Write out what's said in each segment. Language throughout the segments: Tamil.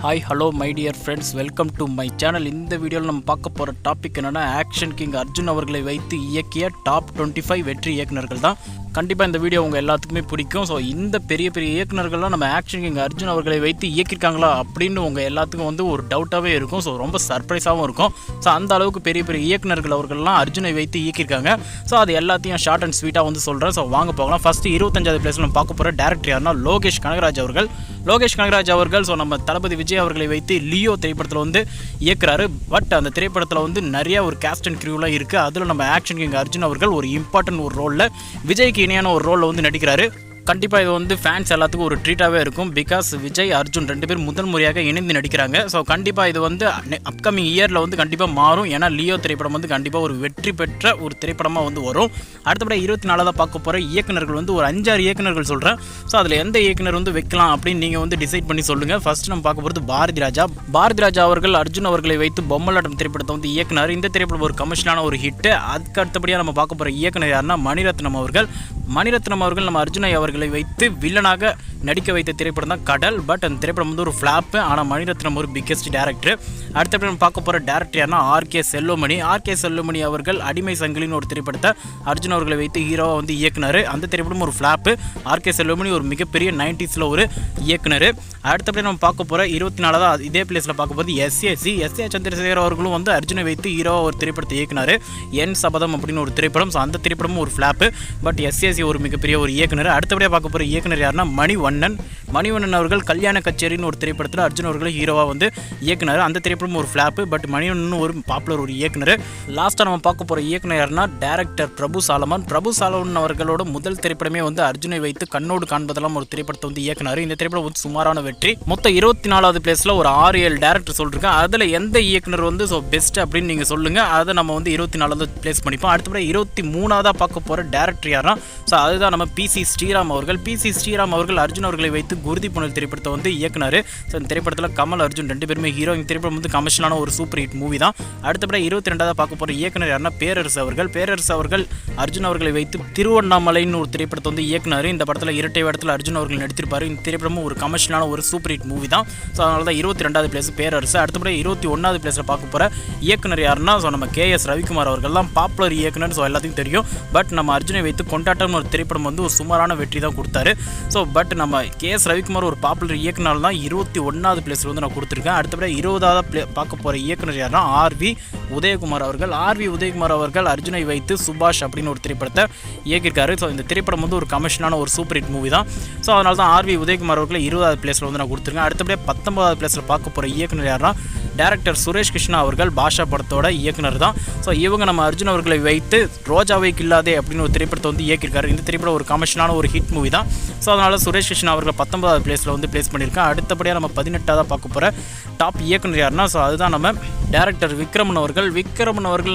Hi hello my dear friends, welcome to my channel. இந்த வீடியோவில் நம்ம பார்க்க போகிற டாபிக் என்னென்னா, ஆக்ஷன் கிங் அர்ஜுன் அவர்களை வைத்து இயக்கிய டாப் 25 வெற்றி இயக்குநர்கள் தான். கண்டிப்பாக இந்த வீடியோ உங்கள் எல்லாத்துக்குமே பிடிக்கும். ஸோ இந்த பெரிய பெரிய இயக்குநர்கள்லாம் நம்ம ஆக்ஷன் கிங் அர்ஜுன் அவர்களை வைத்து இயக்கியிருக்காங்களா அப்படின்னு உங்கள் எல்லாத்துக்கும் ஒரு டவுட்டாகவே இருக்கும். ஸோ ரொம்ப சர்ப்ரைஸாகவும் இருக்கும். ஸோ அந்த அளவுக்கு பெரிய பெரிய இயக்குநர்கள் அவர்கள்லாம் அர்ஜுனை வைத்து இயக்கியிருக்காங்க. ஸோ அது எல்லாத்தையும் ஷார்ட் அண்ட் ஸ்வீட்டாக சொல்கிறேன். ஸோ வாங்க போகலாம். ஃபஸ்ட்டு 25வது பிளேஸில் நம்ம பார்க்க போகிற டேரக்டர் யாருன்னா லோகேஷ் கனகராஜ் அவர்கள். லோகேஷ் கனகராஜ் அவர்கள் நம்ம தளபதி விஜய் அவர்களை வைத்து லியோ திரைப்படத்தில் இயக்குறாரு. பட் அந்த திரைப்படத்தில் நிறைய ஒரு கேஸ்ட் அண்ட் க்ரூலாம் இருக்குது. அதில் நம்ம ஆக்ஷன் கிங் அர்ஜுன் அவர்கள் ஒரு இம்பார்ட்டன்ட் ஒரு ரோலில் விஜய்க்கு இணையான ஒரு ரோலில் நடிக்கிறாரு. கண்டிப்பாக இது ஃபேன்ஸ் எல்லாத்துக்கும் ஒரு ட்ரீட்டாகவே இருக்கும். பிகாஸ் விஜய் அர்ஜுன் 2 பேர் முதல் முறையாக இணைந்து நடிக்கிறாங்க. ஸோ கண்டிப்பாக இது அப்கமிங் இயரில் கண்டிப்பாக மாறும். ஏன்னா லியோ திரைப்படம் கண்டிப்பாக ஒரு வெற்றி பெற்ற ஒரு திரைப்படமாக வரும். அடுத்தபடி 24 பார்க்க போகிற இயக்குநர்கள் ஒரு 5-6 இயக்குநர்கள் சொல்கிறேன். ஸோ அதில் எந்த இயக்குனர் வைக்கலாம் அப்படின்னு நீங்கள் டிசைட் பண்ணி சொல்லுங்கள். ஃபஸ்ட்டு நம்ம பார்க்க போகிறது பாரதி ராஜா. பாரதி ராஜா அவர்கள் அர்ஜுன் அவர்களை வைத்து பொம்மலாட்டம் திரைப்படத்தை இயக்குனர். இந்த திரைப்படம் ஒரு கமர்ஷியலான ஒரு ஹிட்டு. அதுக்கு அடுத்தபடியாக நம்ம பார்க்க போகிற இயக்குனர் யாருன்னா மணிரத்னம் அவர்கள். மணிரத்னம் அவர்கள் நம்ம அர்ஜுனை அவர்களை வைத்து வில்லனாக நடிக்க வைத்த திரைப்படம் தான் கடல். பட் அந்த திரைப்படம் ஒரு ஃப்ளாப்பு. ஆனால் மணிரத்னம் ஒரு பிக்கெஸ்ட் டேரக்டர். அடுத்தபடி நம்ம பார்க்க போகிற டேரக்டர் யாருன்னா ஆர்கே செல்வமணி. ஆர்கே செல்வமணி அவர்கள் அடிமை சங்கிலின்னு ஒரு திரைப்படத்தை அர்ஜுன் அவர்களை வைத்து ஹீரோவாக இயக்குனர். அந்த திரைப்படம் ஒரு ஃப்ளாப்பு. ஆர்கே செல்வமணி ஒரு மிகப்பெரிய 90s ஒரு இயக்குனர். அடுத்தபடி நம்ம பார்க்க போகிற 24 இதே பிளேஸில் பார்க்க போது எஸ்ஏ சந்திரசேகர் அவர்களும் அர்ஜுனை வைத்து ஹீரோவாக ஒரு திரைப்படத்தை இயக்குனர். என் சபதம் அப்படின்னு ஒரு திரைப்படம். ஸோ அந்த திரைப்படமும் ஒரு ஃப்ளாப்பு. பட் எஸ்ஏசி ஒரு மிகப்பெரிய ஒரு இயக்குனர். அடுத்தபடியாக பார்க்க போகிற இயக்குனர் யாருன்னா மணிவண்ணன் அவர்கள் கல்யாண கச்சேரின்னு ஒரு திரைப்படத்தில் அர்ஜுன் அவர்கள் ஹீரோவாக இயக்குனர். அந்த திரைப்படம் ஒரு ஃப்ளாப்பு. பட் மணிவண்ணன் ஒரு பாப்புலர் ஒரு இயக்குனர். லாஸ்ட்டாக நம்ம பார்க்க போகிற இயக்குனர் யாருன்னா டேரக்டர் பிரபு சாலமன் அவர்களோட முதல் திரைப்படமே அர்ஜுனை வைத்து கண்ணோடு காண்பதெல்லாம் ஒரு திரைப்படத்தை இயக்குனர். இந்த திரைப்படம் சுமாரான வெற்றி. மொத்தம் 24வது பிளேஸில் ஒரு 6-7 டேரக்டர் சொல்லியிருக்கேன். அதில் எந்த இயக்குனர் பெஸ்ட் அப்படின்னு நீங்கள் சொல்லுங்கள். அதை நம்ம 24வது பிளேஸ் பண்ணிப்போம். அடுத்தபடி 23ஆவதாக பார்க்க போகிற டேரக்டர் யாருன்னா ஸோ அதுதான் நம்ம பிசி ஸ்ரீராம் அவர்கள் அர்ஜுன் அவர்களை வைத்து குருதி புனல் திரைப்படத்தை இயக்குனர். ஸோ இந்த திரைப்படத்தில் கமல் அர்ஜுன் 2 பேருமே ஹீரோ. இந்த திரைப்படம் கமர்ஷியலான ஒரு சூப்பர் ஹிட் மூவி தான். அடுத்தபடி 22ஆவதாக பார்க்க போகிற இயக்குனர் யாருன்னா பேரரசு அவர்கள் அர்ஜுன் அவர்களை வைத்து திருவண்ணாமலைன்னு ஒரு திரைப்படத்தை இயக்குனர். இந்த படத்தில் இரட்டை வேடத்தில் அர்ஜுன் அவர்கள் நடித்திருப்பார். இந்த திரைப்படமும் ஒரு கமர்ஷியலான ஒரு சூப்பர் ஹிட் மூவி தான். ஸோ அதனால தான் 22வது பிளேஸ் பேரரசு. அடுத்தபடி 21வது பிளேஸில் பார்க்க போகிற இயக்குனர் யாருன்னா ஸோ நம்ம KS ரவிக்குமார் அவர்கள் தான் பாப்புலர் இயக்குனர். ஸோ எல்லாத்தையும் தெரியும். பட் நம்ம அர்ஜுனை வைத்து கொண்டாட்டம்னு ஒரு திரைப்படம் ஒரு சுமாரான வெற்றி தான் கொடுத்தாரு. ஸோ பட் நம்ம KS ரவிக்குமார் ஒரு பாப்புலர் இயக்குனர் தான் 21வது பிளேஸில் நான் கொடுத்துருக்கேன். அடுத்தபடி 20வது பார்க்க போகிற இயக்குனர் யாருன்னா ஆர்வி உதயகுமார் அவர்கள் அர்ஜுனை வைத்து சுபாஷ் அப்படின்னு ஒரு திரைப்படத்தை இயக்கியிருக்காரு. ஸோ இந்த திரைப்படம் ஒரு கமர்ஷியலான ஒரு சூப்பர் ஹிட் மூவி தான். ஸோ அதனால தான் ஆர்வி உதயகுமார் அவர்களை 20வது பிளேஸில் நான் கொடுத்துருக்கேன். அடுத்தபடி 19வது பிளேஸில் பார்க்க போகிற இயக்குனர் யாருன்னா டேரக்டர் சுரேஷ் கிருஷ்ணா அவர்கள் பாஷா படத்தோட இயக்குனர் தான். ஸோ இவங்க நம்ம அர்ஜுன் அவர்களை வைத்து ரோஜாவை கில்லாதே அப்படின்னு ஒரு திரைப்படத்தை இயக்கியிருக்காரு. இந்த திரைப்படம் ஒரு கமர்ஷியலான ஒரு ஹிட் மூவி தான். ஸோ அதனால் சுரேஷ் கிருஷ்ணா அவர்கள் 19வது பிளேஸில் பிளேஸ் பண்ணியிருக்கேன். அடுத்தபடியாக நம்ம 18ஆவதாக பார்க்க போகிற டாப் இயக்குனர் யாருன்னா ஸோ அதுதான் நம்ம டேரக்டர் விக்ரமன் அவர்கள்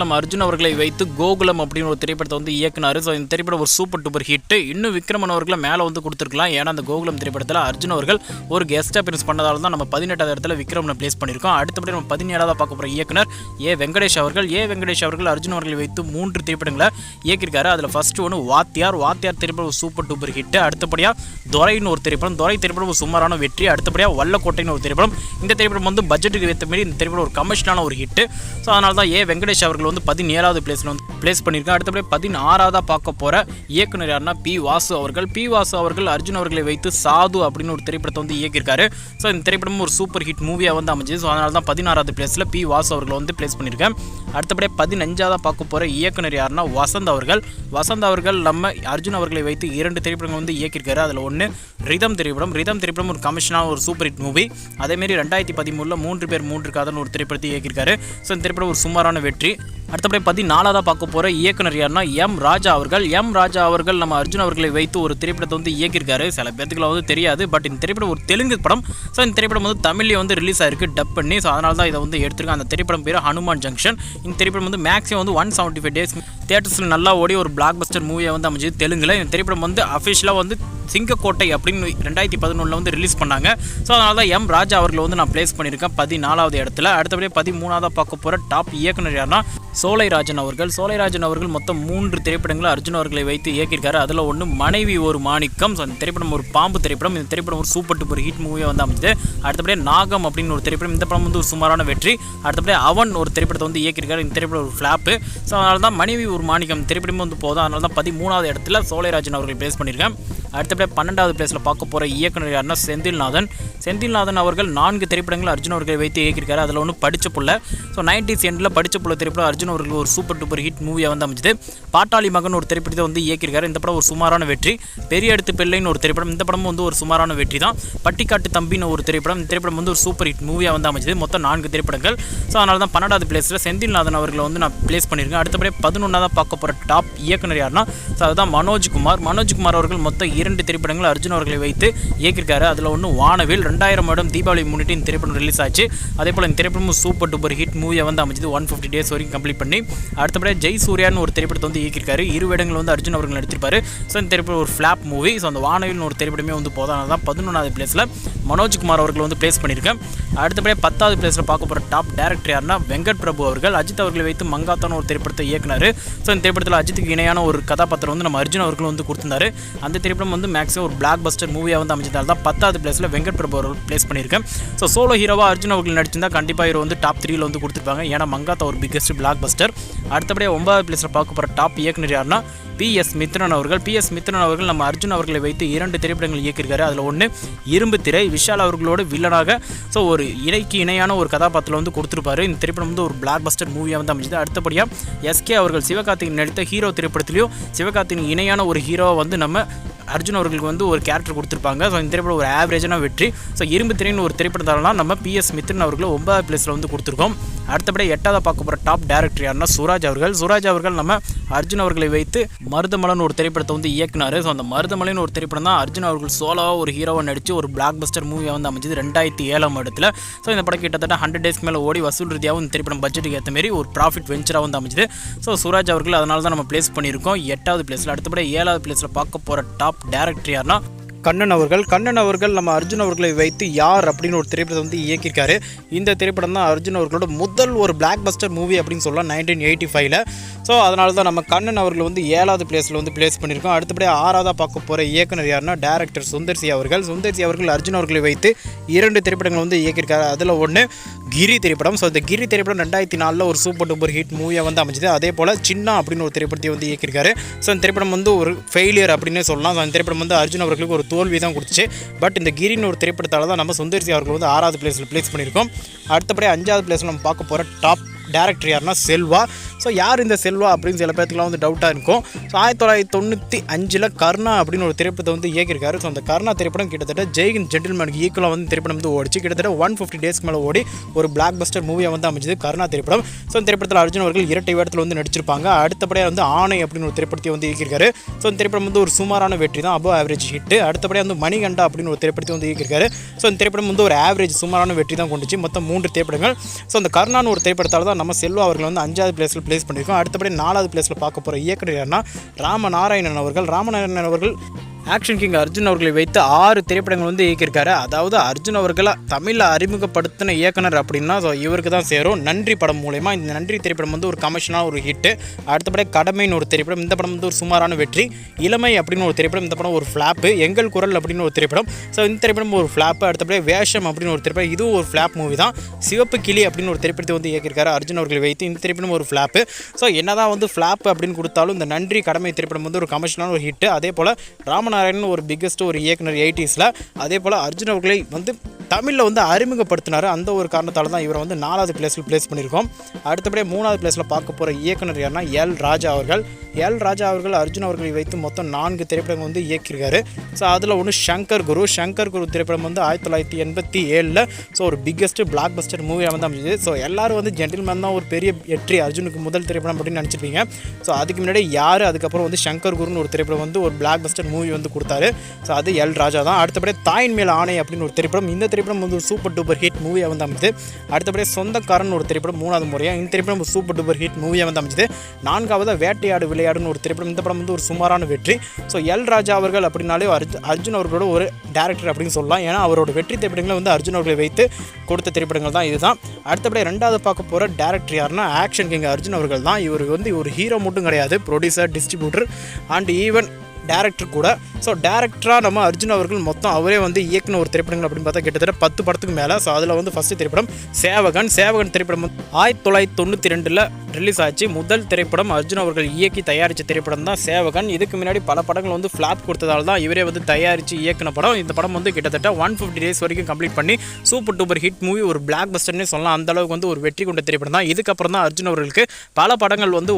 நம்ம அர்ஜுன் அவர்களை வைத்து கோகுலம் அப்படின்னு ஒரு திரைப்படத்தை இயக்குனார். ஸோ இந்த திரைப்படம் ஒரு சூப்பர் டூப்பர் ஹிட். இன்னும் விக்ரமன் அவர்களை மேலே கொடுத்துருக்கலாம். ஏன்னா அந்த கோகுலம் திரைப்படத்தில் அர்ஜுன் அவர்கள் ஒரு கெஸ்ட் அப்பியரன்ஸ் பண்ணதால தான் நம்ம 18வது இடத்துல விக்ரமனை பிளேஸ் பண்ணியிருக்கோம். அடுத்தபடி நம்ம 17ஆவதாக பார்க்க போகிற இயக்குனர் ஏ வெங்கடேஷ் அவர்கள் அர்ஜுன் அவர்களை வைத்து 3 திரைப்படங்களை இயக்கியிருக்காரு. அதில் ஃபர்ஸ்ட் ஒன்று வாத்தியார் திரைப்படம் சூப்பர் டூப்பர் ஹிட். அடுத்தபடியாக துரைன்னு ஒரு திரைப்படம் திரைப்படம் ஒரு சுமாரான வெற்றி. அடுத்தபடியாக வல்லக்கோட்டைன்னு ஒரு திரைப்படம். இந்த திரைப்படம் பட்ஜெட்டுக்கு ஏற்ற மாதிரி இந்த திரைப்படம் ஒரு கமர்ஷியலான ஒரு ஹிட். ஸோ அதனால தான் ஏ வெங்கடேஷ் அவர்கள் 17வது பிளேஸில் பிளேஸ் பண்ணியிருக்காங்க. அடுத்தபடி 16ஆவதாக பார்க்க போகிற இயக்குனர் யாருன்னா பி வாசு அவர்கள் அர்ஜுன் அவர்களை வைத்து சாது அப்படின்னு ஒரு திரைப்படத்தை இயக்கியிருக்காரு. ஸோ இந்த திரைப்படம் ஒரு சூப்பர் ஹிட் மூவியாக அமைஞ்சது. ஸோ அதனால தான் 16வது பிளேஸில் பி வாசு அவர்கள் பிளேஸ் பண்ணியிருக்கேன். அடுத்தபடி 15ஆவதாக பார்க்க போகிற இயக்குனர் யாருன்னா வசந்த் அவர்கள் நம்ம அர்ஜுன் அவர்களை வைத்து 2 திரைப்படங்கள் இயக்கியிருக்காரு. அதில் ஒன்று ரிதம் திரைப்படம் ஒரு கமர்ஷியலான ஒரு சூப்பர் ஹிட் மூவி. அதேமாரி 2013 3 பேர் 3 காதல்னு ஒரு திரைப்படத்தை இயக்கியிருக்காரு. ஸோ இந்த திரைப்படம் ஒரு சுமாரான வெற்றி. அடுத்தபடி 14ஆவதாக பார்க்க போகிற இயக்குனர் யாருன்னா எம் ராஜா அவர்கள் நம்ம அர்ஜுன் அவர்களை வைத்து ஒரு திரைப்படத்தை இயக்கியிருக்காரு. சில பேர்த்துக்குள்ள தெரியாது. பட் இந்த திரைப்படம் ஒரு தெலுங்கு படம். ஸோ இந்த திரைப்படம் தமிழ்லேயே ரிலீஸ் ஆயிருக்கு டப் பண்ணி. ஸோ அதனால தான் இதை எடுத்திருக்காங்க. அந்த திரைப்படம் பேர் ஹனுமான் ஜங்ஷன். இந்த திரைப்படம் மேக்ஸிமம் 175 டேஸ் தியேட்டர்ஸில் நல்லா ஓடி ஒரு பிளாக் பஸ்டர் மூவியாக அமைஞ்சது தெலுங்குல. இந்த திரைப்படம் அஃபிஷியலாக சிங்கக்கோட்டை அப்படின்னு 2011 வந்து ரிலீஸ் பண்ணாங்க. ஸோ அதனால தான் எம் ராஜா அவர்களை வந்து நான் பிளேஸ் பண்ணியிருக்கேன் 14வது இடத்துல. அடுத்தபடியே 13வது பார்க்க போகிற டாப் இயக்குனர் யாருன்னா சோலைராஜன் அவர்கள். சோலைராஜன் அவர்கள் மொத்தம் 3 திரைப்படங்களை அர்ஜுன் அவர்களை வைத்து இயக்கியிருக்காரு. அதில் ஒன்று மனைவி ஒரு மாணிக்கம். ஸோ அந்த திரைப்படம் ஒரு பாம்பு திரைப்படம். இந்த திரைப்படம் ஒரு சூப்பர் டூப்பர் ஹிட் மூவியாக வந்து அமைஞ்சது. அடுத்தபடியே நாகம் அப்படின்னு ஒரு திரைப்படம். இந்த படம் வந்து ஒரு சுமாரான வெற்றி. அடுத்தபடியே அவன் ஒரு திரைப்படத்தை வந்து இயக்கியிருக்காரு. இந்த திரைப்படம் ஒரு ஃப்ளாப்பு. ஸோ அதனால தான் மனைவி ஒரு மாணிக்கம் திரைப்படமும் வந்து போதும். அதனால தான் 13வது இடத்துல சோலைராஜன் அவர்கள் பிளேஸ் பண்ணியிருக்கேன். அடுத்தபடியே 12வது பிளேஸில் பார்க்க போகிற இயக்குனர் யாருன்னா செந்தில்நாதன். செந்தில்நாதன் அவர்கள் 4 திரைப்படங்கள் அர்ஜுன் அவர்களை வைத்து இயக்கியிருக்காரு. அதில் ஒன்று படித்த புள்ள. ஸோ 90s எண்டில் படித்த புள்ள திரைப்படம் அர்ஜுன் அவர்கள் ஒரு சூப்பர் டூப்பர் ஹிட் மூவியாக வந்து அமைஞ்சது. பாட்டாளி மகன் ஒரு திரைப்படத்தை வந்து இயக்கியிருக்காரு. இந்த படம் ஒரு சுமாரான வெற்றி. பெரிய எடுத்து பிள்ளைன்னு ஒரு திரைப்படம். இந்த படமும் வந்து ஒரு சுமாரான வெற்றி தான். பட்டிக்காட்டு தம்பின்னு ஒரு திரைப்படம். இந்த திரைப்படம் வந்து ஒரு சூப்பர் ஹிட் மூவியாக வந்து அமைஞ்சது. மொத்தம் 4 திரைப்படங்கள். ஸோ அதனால தான் 12வது பிளேஸில் செந்தில்நாதன் அவர்களை வந்து நான் பிளேஸ் பண்ணியிருக்கேன். அடுத்தபடியே 11வது பார்க்க போகிற டாப் இயக்குனர் யாருன்னா ஸோ அதுதான் மனோஜ்குமார். மனோஜ்குமார் அவர்கள் மொத்தம் 2 திரைப்படங்கள் அர்ஜுன் அவர்களை வைத்து இயக்கியிருக்காரு. அதில் ஒன்று வானவில் 2000 வருடம் தீபாவளி முன்னிட்டு இந்த திரைப்படம் ரிலீஸ் ஆச்சு. அதே போல் இந்த திரைப்படமும் சூப்பர் டூப்பர் ஹிட் மூவியாக வந்து அமைஞ்சது. 150 டேஸ் வரைக்கும் கம்ப்ளீட் பண்ணி. அடுத்தபடியே ஜெய் சூர்யான்னு ஒரு திரைப்படத்தை வந்து இயக்கியிருக்காரு. 2 இடங்கள் வந்து அர்ஜுன் அவர்கள் நடித்திருப்பாரு. ஸோ இந்த திரைப்படம் ஒரு ஃப்ளாப் மூவி. ஸோ அந்த வானவில் ஒரு திரைப்படமே வந்து போதான தான் 11வது பிளேஸில் மனோஜ்குமார் அவர்கள் வந்து பிளேஸ் பண்ணியிருக்கேன். அடுத்தபடியே 10வது பிளேஸில் பார்க்க போகிற டாப் டேரக்டர் யாருன்னா வெங்கட் பிரபு அவர்கள். அஜித் அவர்களை வைத்து மங்காத்தான ஒரு திரைப்படத்தை இயக்குனார். ஸோ இந்த திரைப்படத்தில் அஜித்துக்கு இணையான ஒரு கதாபாத்திரம் வந்து நம்ம அர்ஜுன் அவர்கள் வந்து கொடுத்திருந்தாரு. அந்த திரைப்படம் வந்து மேக்ஸிமம் ஒரு பிளாக் பஸ்டர் மூவியாக வந்து அமைச்சதால் தான் 10வது பிளேஸில் வெங்கட் பிரபு அவர்கள் பிளேஸ் பண்ணியிருக்கேன். ஸோ சோலோ ஹீரோவாக அர்ஜுன் அவர்கள் நடிச்சிருந்தால் கண்டிப்பாக ஹீரோ வந்து டாப் 3ல் வந்து கொடுத்துருப்பாங்க. ஏன்னா மங்காத்தா ஒரு பிக்கஸ்ட் பிளாக் பஸ்டர். அடுத்தபடியே 9வது பிளேஸில் பார்க்க போகிற டாப் இயக்குனர் யாருன்னா PS மித்ரன் அவர்கள். PS மித்ரன் அவர்கள் நம்ம அர்ஜுன் அவர்களை வைத்து 2 திரைப்படங்கள் இயக்கியிருக்காரு. அதில் ஒன்று இரும்பு திரை. விஷால் அவர்களோட வில்லனாக ஸோ ஒரு இணைக்கு இணையான ஒரு கதாபாத்திரம் வந்து கொடுத்துருப்பாரு. இந்த திரைப்படம் வந்து ஒரு பிளாக் பஸ்டர் மூவியாக வந்து அமைஞ்சது. அடுத்தபடியாக SK அவர்கள் சிவகார்த்திகேயன் நடித்த ஹீரோ திரைப்படத்திலையும் சிவகார்த்திகேயன் இணையான ஒரு ஹீரோவை வந்து நம்ம அர்ஜுன் அவர்களுக்கு வந்து ஒரு கேரக்டர் கொடுத்துருப்பாங்க. ஸோ இந்த திரைப்படம் ஒரு ஆவரேஜான வெற்றி. ஸோ இரும்பு திரைன்னு ஒரு திரைப்படத்தாலாம் நம்ம PS மித்ரன் அவர்களை 9வது பிளேஸில் வந்து கொடுத்துருக்கோம். அடுத்தபடி 8வது பார்க்க போகிற டாப் டேரக்டர் யாருன்னா சுராஜ் அவர்கள். சுராஜ் அவர்கள் நம்ம அர்ஜுன் அவர்களை வைத்து மருதமலன் ஒரு திரைப்படத்தை வந்து இயக்குனார். ஸோ அந்த மருதமலைன்னு ஒரு திரைப்படம் தான் அர்ஜுன் அவர்கள் சோலோவாக ஒரு ஹீரோவை நடித்து ஒரு பிளாக் பஸ்டர் மூவியாக வந்து அமைஞ்சது 2007 இடத்துல. ஸோ இந்த படம் கிட்டத்தட்ட 100 டேஸ்க்கு மேலே ஓடி வசூல் ரீதியாகவும் இந்த திரைப்படம் பட்ஜெட்டுக்கு ஏற்ற மாரி ஒரு ப்ராஃபிட் வெஞ்சராக வந்து அமைஞ்சது. ஸோ சுராஜ் அவர்கள் அதனால தான் நம்ம பிளேஸ் பண்ணியிருக்கோம் 8வது பிளேஸில். அடுத்தபடி 7வது பிளேஸில் பார்க்க போகிற டாப் டேரக்டர் யாருன்னா கண்ணன் அவர்கள். கண்ணன் அவர்கள் நம்ம அர்ஜுன் அவர்களை வைத்து யார் அப்படின்னு ஒரு திரைப்படத்தை வந்து இயக்கியிருக்காரு. இந்த திரைப்படம் தான் அர்ஜுன் அவர்களோட முதல் ஒரு பிளாக் பஸ்டர் மூவி அப்படின்னு சொல்லலாம் 1985ல். ஸோ அதனால தான் நம்ம கண்ணன் அவர்கள் வந்து 7வது பிளேஸில் வந்து பிளேஸ் பண்ணியிருக்கோம். அடுத்தபடி 6வது பார்க்க போகிற இயக்குனர் யாருன்னா டேரக்டர் சுந்தர்சி அவர்கள். சுந்தர்சி அவர்கள் அர்ஜுன் அவர்களை வைத்து 2 திரைப்படங்கள் வந்து இயக்கியிருக்காரு. அதில் ஒன்று கிரி திரைப்படம். ஸோ இந்த கிரி திரைப்படம் 2004ல் ஒரு சூப்பர் டூப்பர் ஹிட் மூவியாக வந்து அமைஞ்சது. அதே போல் சின்ன அப்படின்னு ஒரு திரைப்படத்தை வந்து இயக்கியிருக்காரு. ஸோ இந்த திரைப்படம் வந்து ஒரு ஃபெயிலியர் அப்படின்னு சொல்லலாம். ஸோ அந்த திரைப்படம் வந்து அர்ஜுன் அவர்களுக்கு ஒரு தோல்வி தான் கொடுத்துச்சு. பட் இந்த கிரின்னு ஒரு திரைப்படத்தால் தான் நம்ம சுந்தர்சி அவர்கள் வந்து 6வது பிளேஸில் பிளேஸ் பண்ணியிருக்கோம். அடுத்தபடி 5வது பிளேஸில் நம்ம பார்க்க போகிற டாப் டேரக்டர் யாருன்னா செல்வா. ஸோ யார் இந்த செல்வா அப்படின்னு சில பேர்த்துக்குலாம் வந்து டவுட்டாக இருக்கும். ஸோ 1995ல் கர்ணா அப்படின்னு ஒரு திரைப்படத்தை வந்து இயக்கியிருக்காரு. ஸோ அந்த கர்ணா திரைப்படம் கிட்டத்தட்ட ஜெய்ஹிந்த் ஜென்டில்மேனுக்கு ஈக்குவலாக வந்து திரைப்படம் வந்து ஓடிச்சு. கிட்டத்தட்ட 150 டேஸ்க்கு மேலே ஓடி ஒரு பிளாக் பஸ்டர் மூவியாக வந்து அமைஞ்சது கர்ணா திரைப்படம். ஸோ இந்த திரைப்படத்தில் அர்ஜுன் அவர்கள் இரட்டை வேடத்தில் வந்து நடிச்சிருப்பாங்க. அடுத்தபடியாக வந்து ஆணை அப்படின்னு ஒரு திரைப்படத்தை வந்து இயக்கியிருக்காரு. ஸோ இந்த திரைப்படம் வந்து ஒரு சுமாரான வெற்றி தான், அபவ் ஆவரேஜ் ஹிட். அடுத்தபடியாக வந்து மணிகண்டா அப்படின்னு ஒரு திரைப்படத்தை வந்து இயக்கியிருக்காரு. ஸோ இந்த திரைப்படம் வந்து ஒரு ஆவரேஜ் சுமாரான வெற்றி தான் கொண்டுச்சு. மொத்தம் 3 திரைப்படங்கள். ஸோ அந்த கர்ணான்னு ஒரு திரைப்படத்தால் தான் நம்ம செல்வா அவர்கள் வந்து 5வது பிளேஸில் பிளேஸ் பண்ணியிருக்கோம். அடுத்தபடி 4வது பிளேஸில் பார்க்க போகிற இயக்குனர் யாருன்னா ராமநாராயணன் அவர்கள். ராமநாராயணன் அவர்கள் ஆக்ஷன் கிங் அர்ஜுன் அவர்களை வைத்து 6 திரைப்படங்கள் வந்து இயக்கியிருக்காரு. அதாவது அர்ஜுன் அவர்களை தமிழில் அறிமுகப்படுத்தின இயக்குனர் அப்படின்னா ஸோ இவருக்கு தான் சேரும். நன்றி படம் மூலயமா இந்த நன்றி திரைப்படம் வந்து ஒரு கமர்ஷியலான ஒரு ஹிட்டு. அடுத்தபடி கடமைன்னு ஒரு திரைப்படம். இந்த படம் வந்து ஒரு சுமாரான வெற்றி. இளமை அப்படின்னு ஒரு திரைப்படம். இந்த படம் ஒரு ஃப்ளாப்பு. எங்கள் குரல் அப்படின்னு ஒரு திரைப்படம். ஸோ இந்த திரைப்படம் ஒரு ஃப்ளாப்பு. அடுத்தபடி வேஷம் அப்படின்னு ஒரு திரைப்படம். இதுவும் ஒரு ஃப்ளாப் மூவி தான். சிவப்பு கிளி அப்படின்னு ஒரு திரைப்படத்தை வந்து இயக்கியிருக்காரு அர்ஜுன் அவர்களை வைத்து. இந்த திரைப்படம் ஒரு ஃப்ளாப்பு. ஸோ என்னதான் வந்து ஃப்ளாப்பு அப்படின்னு கொடுத்தாலும் இந்த நன்றி கடமை திரைப்படம் வந்து ஒரு கமர்ஷியலான ஒரு ஹிட்டு. அதே போல் ராமநாராயணன் ஒரு பிக்கஸ்ட் ஒரு இயக்குனர் 80ஸ்ல. அதே போல் அர்ஜுன் அவர்களை வந்து தமிழில் வந்து அறிமுகப்படுத்தினார். அந்த ஒரு காரணத்தால் தான் இவரை வந்து 4வது பிளேஸில் பிளேஸ் பண்ணியிருக்கோம். அடுத்தபடியே 3வது பிளேஸில் பார்க்க போகிற இயக்குனர் யாருன்னா எல் ராஜா அவர்கள். எல் ராஜா அவர்கள் அர்ஜுன் அவர்களை வைத்து மொத்தம் 4 திரைப்படங்கள் வந்து இயக்கியிருக்காரு. ஸோ அதில் ஒன்று சங்கர் குரு. சங்கர் குரு திரைப்படம் வந்து 1987ல் ஸோ ஒரு பிக்கஸ்ட் பிளாக் பஸ்டர் மூவியாக வந்து அமைஞ்சது. ஸோ எல்லோரும் வந்து ஜென்டில்மேன் தான் ஒரு பெரிய வெற்றி அர்ஜுனுக்கு முதல் திரைப்படம் அப்படின்னு நினச்சிருப்பீங்க. ஸோ அதுக்கு முன்னாடி யார், அதுக்கப்புறம் வந்து சங்கர் குருன்னு ஒரு திரைப்படம் வந்து ஒரு பிளாக் பஸ்டர் மூவி வந்து கொடுத்தாரு. ஸோ அது எல் ராஜா தான். அடுத்தபடியே தாயின் மேல் ஆணை அப்படின்னு ஒரு திரைப்படம். இந்த திரைப்படம் வந்து ஒரு சூப்பர் டூப்பர் ஹிட் மூவியாக வந்து அமைஞ்சது. அடுத்தபடியே சொந்தக்காரன் ஒரு திரைப்படம் 3வது முறையாக. இந்த திரைப்படம் ஒரு சூப்பர் டூப்பர் ஹிட் மூவியாக வந்து அமைஞ்சது. 4வது வேட்டையாடு விளையாடுன்னு ஒரு திரைப்படம். இந்த படம் வந்து ஒரு சுமாரான வெற்றி. ஸோ எல் ராஜா அவர்கள் அப்படின்னாலே அர்ஜுன் அவர்களோட ஒரு டேரக்டர் அப்படின்னு சொல்லலாம். ஏன்னா அவரோட வெற்றி திரைப்படங்களை வந்து அர்ஜுன் அவர்களை வைத்து கொடுத்த திரைப்படங்கள் தான் இதுதான். அடுத்தபடி 2வது பார்க்க போகிற டேரக்டர் யாருன்னா ஆக்ஷன் கிங் அர்ஜுன் அவர்கள் தான். இவர் வந்து ஒரு ஹீரோ மட்டும் கிடையாது, producer, distributor and even director கூட. ஸோ டேரக்டராக நம்ம அர்ஜுன் அவர்கள் மொத்தம் அவரே வந்து இயக்குன ஒரு திரைப்படங்கள் அப்படின்னு பார்த்தா கிட்டத்தட்ட 10 படத்துக்கு மேலே. ஸோ அதில் வந்து ஃபஸ்ட்டு திரைப்படம் சேவகன் திரைப்படம் வந்து 1992 ரிலீஸ் ஆச்சு. முதல் திரைப்படம் அர்ஜுன் அவர்கள் இயக்கி தயாரித்த திரைப்படம் தான் சேவகன். இதுக்கு முன்னாடி பல படங்கள் வந்து ஃப்ளாப் கொடுத்ததால் தான் இவரே வந்து தயாரித்து இயக்கின படம். இந்த படம் வந்து கிட்டத்தட்ட 150 டேஸ் வரைக்கும் கம்ப்ளீட் பண்ணி சூப்பர் டூப்பர் ஹிட் மூவி, ஒரு பிளாக் பஸ்டர்னே சொல்லலாம். அந்தளவுக்கு வந்து ஒரு வெற்றி கொண்ட திரைப்படம் தான். இதுக்கப்புறம் தான் அர்ஜுன் அவர்களுக்கு பல படங்கள் வந்து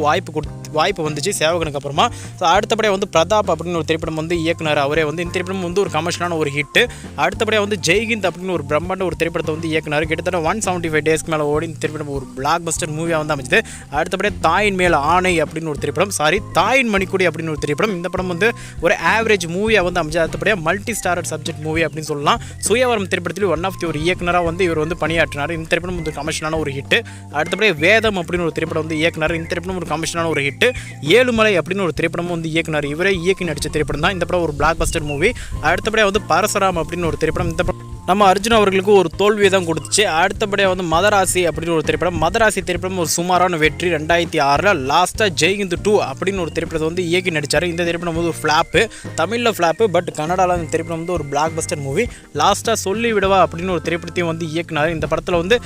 வாய்ப்பு வந்துச்சு சேவகனுக்கு அப்புறமா. ஸோ அடுத்தபடியாக வந்து பிரதாப் அப்படின்னு ஒரு திரைப்படம் வந்து இயக்குனார் அவரே வந்து. இந்த திரைப்படம் வந்து ஒரு கமர்ஷியலான ஒரு ஹிட்டு. அடுத்தபடியாக வந்து ஜெய்ஹிந்த் அப்படின்னு ஒரு பிரம்மாண்ட ஒரு திரைப்படத்தை வந்து இயக்குனார். கிட்டத்தட்ட 175 டேஸ்க்கு மேலே ஓடி இந்த திரைப்படம் ஒரு பிளாக் பஸ்டர் மூவியாக வந்து அமைச்சது. அடுத்தபடியாக தாயின் மேல் ஆணை அப்படின்னு ஒரு திரைப்படம், தாயின் மணிக்குடி அப்படின்னு ஒரு திரைப்படம். இந்த படம் வந்து ஒரு ஆவரேஜ் மூவியாக வந்து அமைச்சது. அடுத்தபடியாக மல்டி ஸ்டாரர் சப்ஜெக்ட் மூவி அப்படின்னு சொல்லலாம். சுயவரம் திரைப்படத்தில் ஒன் ஆஃப் தி ஒரு இயக்குனராக வந்து இவர் வந்து பணியாற்றினார். இந்த திரைப்படம் வந்து கமர்ஷியலான ஒரு ஹிட்டு. அடுத்தபடியாக வேதம் அப்படின்னு ஒரு திரைப்படம் வந்து இயக்குனார். இந்த திரைப்படம் ஒரு கமர்ஷியலான ஒரு ஹிட்டு. ஏழுமலை அப்படின்னு ஒரு திரைப்படம் வந்து இயக்குனார். இவரே இயக்கி நடித்த திரைப்படம் தான். இந்த படம் ஒரு பிளாக் பஸ்டர் மூவி. அடுத்தபடியாக வந்து பரசுராம் அப்படின்னு ஒரு திரைப்படம். இந்த படம் நம்ம அர்ஜுன் அவர்களுக்கு ஒரு தோல்வியை தான் கொடுத்துச்சு. அடுத்தபடியாக வந்து மதராசி அப்படின்னு ஒரு திரைப்படம். மதராசி திரைப்படம் ஒரு சுமாரான வெற்றி. 2006 லாஸ்ட்டாக ஜெய்ஹிந்த் 2 அப்படின்னு ஒரு திரைப்படத்தை வந்து இயக்கி நடித்தார். இந்த திரைப்படம் வந்து ஒரு ஃப்ளாப்பு, தமிழில் ஃப்ளாப்பு, பட் கன்னடாவில் இந்த திரைப்படம் வந்து ஒரு பிளாக் பஸ்டர் மூவி. லாஸ்ட்டாக சொல்லி விடவா அப்படின்னு ஒரு திரைப்படத்தையும் வந்து இயக்குனார். இந்த படத்தில் வந்து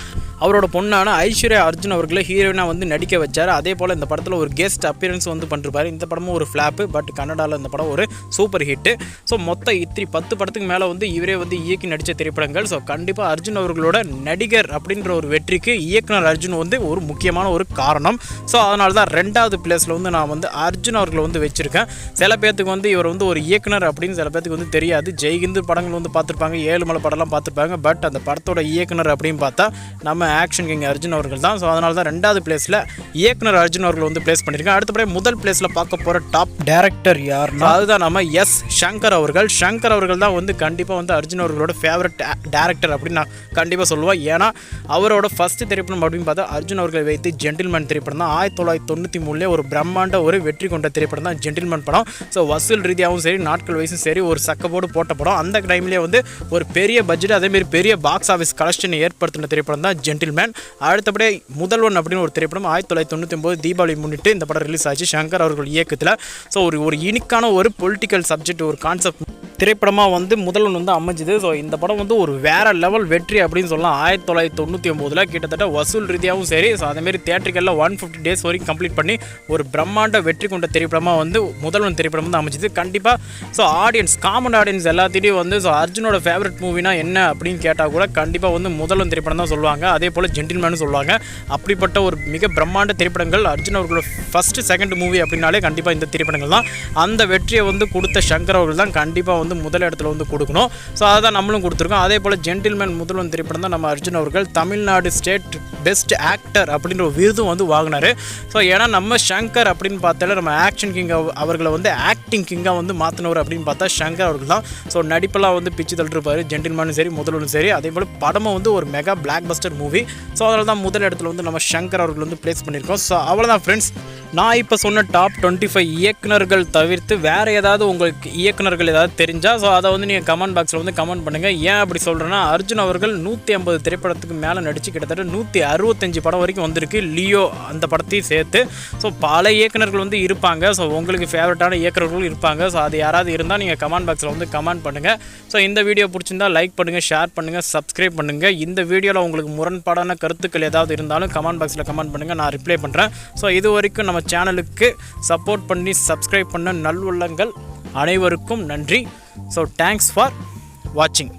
அவரோட பொண்ணான ஐஸ்வர்யா அர்ஜுன் அவர்களை ஹீரோயினாக வந்து நடிக்க வச்சார். அதே போல் இந்த படத்தில் ஒரு கெஸ்ட் அப்பியரன்ஸ் வந்து பண்ணிருப்பார். இந்த படமும் ஒரு ஃப்ளாப்பு, பட் கன்னடாவில் இந்த படம் ஒரு சூப்பர் ஹிட்டு. ஸோ மொத்தம் 10 படத்துக்கு மேலே வந்து இவரே வந்து இயக்கி நடித்த திரைப்படங்கள். ஸோ கண்டிப்பாக அர்ஜுன் அவர்களோட நடிகர் அப்படின்ற ஒரு வெற்றிக்கு இயக்குனர் அர்ஜுன் வந்து ஒரு முக்கியமான ஒரு காரணம். ஸோ அதனால தான் 2வது பிளேஸில் வந்து நான் வந்து அர்ஜுன் அவர்களை வந்து வச்சுருக்கேன். சில பேர்த்துக்கு வந்து இவர் வந்து ஒரு இயக்குனர் அப்படின்னு சில பேர்த்துக்கு வந்து தெரியாது. ஜெய்ஹிந்து படங்கள் வந்து பார்த்துருப்பாங்க, ஏழுமலை படம்லாம் பார்த்துருப்பாங்க. பட் அந்த படத்தோட இயக்குனர் அப்படின்னு பார்த்தா நம்ம ஆக்ஷன் கிங் அர்ஜுன் அவர்கள் தான். ஸோ அதனால தான் 2வது பிளேஸில் இயக்குனர் அர்ஜுன் அவர்கள் வந்து பிளேஸ் பண்ணியிருக்கேன். அடுத்தபடியாக முதல் பிளேஸில் பார்க்க போகிற டாப் டேரக்டர் யாருன்னா அதுதான் நம்ம சங்கர் அவர்கள். சங்கர் அவர்கள் தான் வந்து கண்டிப்பாக வந்து அர்ஜுன் அவர்களோட ஃபேவரட் டேரக்டர் அப்படின்னு நான் கண்டிப்பாக சொல்லுவேன். ஏன்னா அவரோட ஃபஸ்ட்டு திரைப்படம் அப்படின்னு பார்த்தா அர்ஜுன் அவர்களை வைத்து ஜென்டில்மேன் திரைப்படம் தான். 1993 ஒரு பிரம்மாண்ட ஒரு வெற்றி கொண்ட திரைப்படம் தான் ஜென்டில்மேன் படம். ஸோ வசூல் ரீதியாகவும் சரி, நாட்கள் வயசும் சரி, ஒரு சக்கப்போடு போட்ட படம். அந்த டைம்லேயே வந்து ஒரு பெரிய பட்ஜெட், அதேமாரி பெரிய பாக்ஸ் ஆஃபீஸ் கலெக்ஷனை ஏற்படுத்தின திரைப்படம் தான் ஜென்டில்மேன். அடுத்தபடியே முதல்வன் அப்படின்னு ஒரு திரைப்படம் 1999 தீபாவளி முன்னிட்டு இந்த படம் ரிலீஸ் ஆச்சு சங்கர் அவர்கள் இயக்கத்தில். ஸோ ஒரு யூனிக்கான ஒரு பொலிட்டிக்கல் சப்ஜெக்ட், ஒரு கான்செப்ட் திரைப்படமாக வந்து முதல்வன் வந்து அமைஞ்சுது. ஸோ இந்த படம் வந்து ஒரு வேறு லெவல் வெற்றி அப்படின்னு சொல்லலாம். 1999 கிட்டத்தட்ட வசூல் ரீதியாகவும் சரி, ஸோ அதேமாரி தியேட்டரிக்கலில் 150 டேஸ் வரைக்கும் கம்ப்ளீட் பண்ணி ஒரு பிரம்மாண்ட வெற்றி கொண்ட திரைப்படமாக வந்து முதல்வன் திரைப்படம் வந்து அமைஞ்சுது. கண்டிப்பாக ஸோ காமன் ஆடியன்ஸ் எல்லாத்திட்டையும் வந்து ஸோ அர்ஜுனோட ஃபேவரட் மூவினா என்ன அப்படின்னு கேட்டால் கூட கண்டிப்பாக வந்து முதல்வன் திரைப்படம் தான் சொல்லுவாங்க. அதே போல் ஜென்டில்மேன் சொல்லுவாங்க. அப்படிப்பட்ட ஒரு மிக பிரம்மாண்ட திரைப்படங்கள் அர்ஜுன் அவர்களோட ஃபஸ்ட்டு செகண்ட் மூவி அப்படின்னாலே கண்டிப்பாக இந்த திரைப்படங்கள் தான். அந்த வெற்றியை வந்து கொடுத்த சங்கர் அவர்கள் தான் கண்டிப்பாக வந்து முதல் இடத்துல வந்து கொடுக்கணும். ஸோ அதை தான் நம்மளும் கொடுத்துருக்கோம். அதே போல் ஜென்டில்மேன் முதல்வன் திரைப்படம் தான் நம்ம அர்ஜுன் அவர்கள் தமிழ்நாடு ஸ்டேட் பெஸ்ட் ஆக்டர் அப்படின்ற ஒரு விருதும் வந்து வாங்கினார். ஸோ ஏன்னா நம்ம சங்கர் அப்படின்னு பார்த்தாலே நம்ம ஆக்ஷன் கிங் அவர்களை வந்து ஆக்டிங் கிங்காக வந்து மாற்றினவர் அப்படின்னு பார்த்தா சங்கர் அவர்கள் தான். ஸோ நடிப்பெல்லாம் வந்து பிச்சு தள்ளிருப்பார், ஜென்டில்மேனும் சரி முதல்வனும் சரி. அதே போல் படமும் வந்து ஒரு mega black Bastar movie. So அதில் தான் முதல் இடத்துல வந்து நம்ம சங்கர் அவர்கள் வந்து பிளேஸ் பண்ணியிருக்கோம். ஸோ அவ்வளோதான் ஃப்ரெண்ட்ஸ். நான் இப்போ சொன்ன டாப் 25 இயக்குனர்கள் தவிர்த்து வேறு ஏதாவது உங்களுக்கு இயக்குனர்கள் ஏதாவது தெரிஞ்சால் ஸோ அதை வந்து நீங்கள் கமெண்ட் பாக்ஸில் வந்து கமெண்ட் பண்ணுங்கள். ஏன் அப்படி சொல்கிறேன்னா அர்ஜுன் அவர்கள் 150 திரைப்படத்துக்கு மேலே நடித்து கிட்டத்தட்ட 165 படம் வரைக்கும் வந்திருக்கு, லியோ அந்த படத்தையும் சேர்த்து. ஸோ பல இயக்குனர்கள் வந்து இருப்பாங்க. ஸோ உங்களுக்கு ஃபேவரட்டான இயக்குனர்களும் இருப்பாங்க. ஸோ அது யாராவது இருந்தால் நீங்கள் கமெண்ட் பாக்ஸில் வந்து கமெண்ட் பண்ணுங்கள். ஸோ இந்த வீடியோ பிடிச்சிருந்தால் லைக் பண்ணுங்கள், ஷேர் பண்ணுங்கள், சப்ஸ்கிரைப் பண்ணுங்கள். இந்த வீடியோவில் உங்களுக்கு முரண்பாடான கருத்துக்கள் ஏதாவது இருந்தாலும் கமெண்ட் பாக்ஸில் கமெண்ட் பண்ணுங்கள், நான் ரிப்ளை பண்ணுறேன். ஸோ இது வரைக்கும் நம்ம சேனலுக்கு சப்போர்ட் பண்ணி சப்ஸ்கிரைப் பண்ண நல்லுள்ளங்கள் அனைவருக்கும் நன்றி. ஸோ தேங்க்ஸ் ஃபார் வாட்சிங்.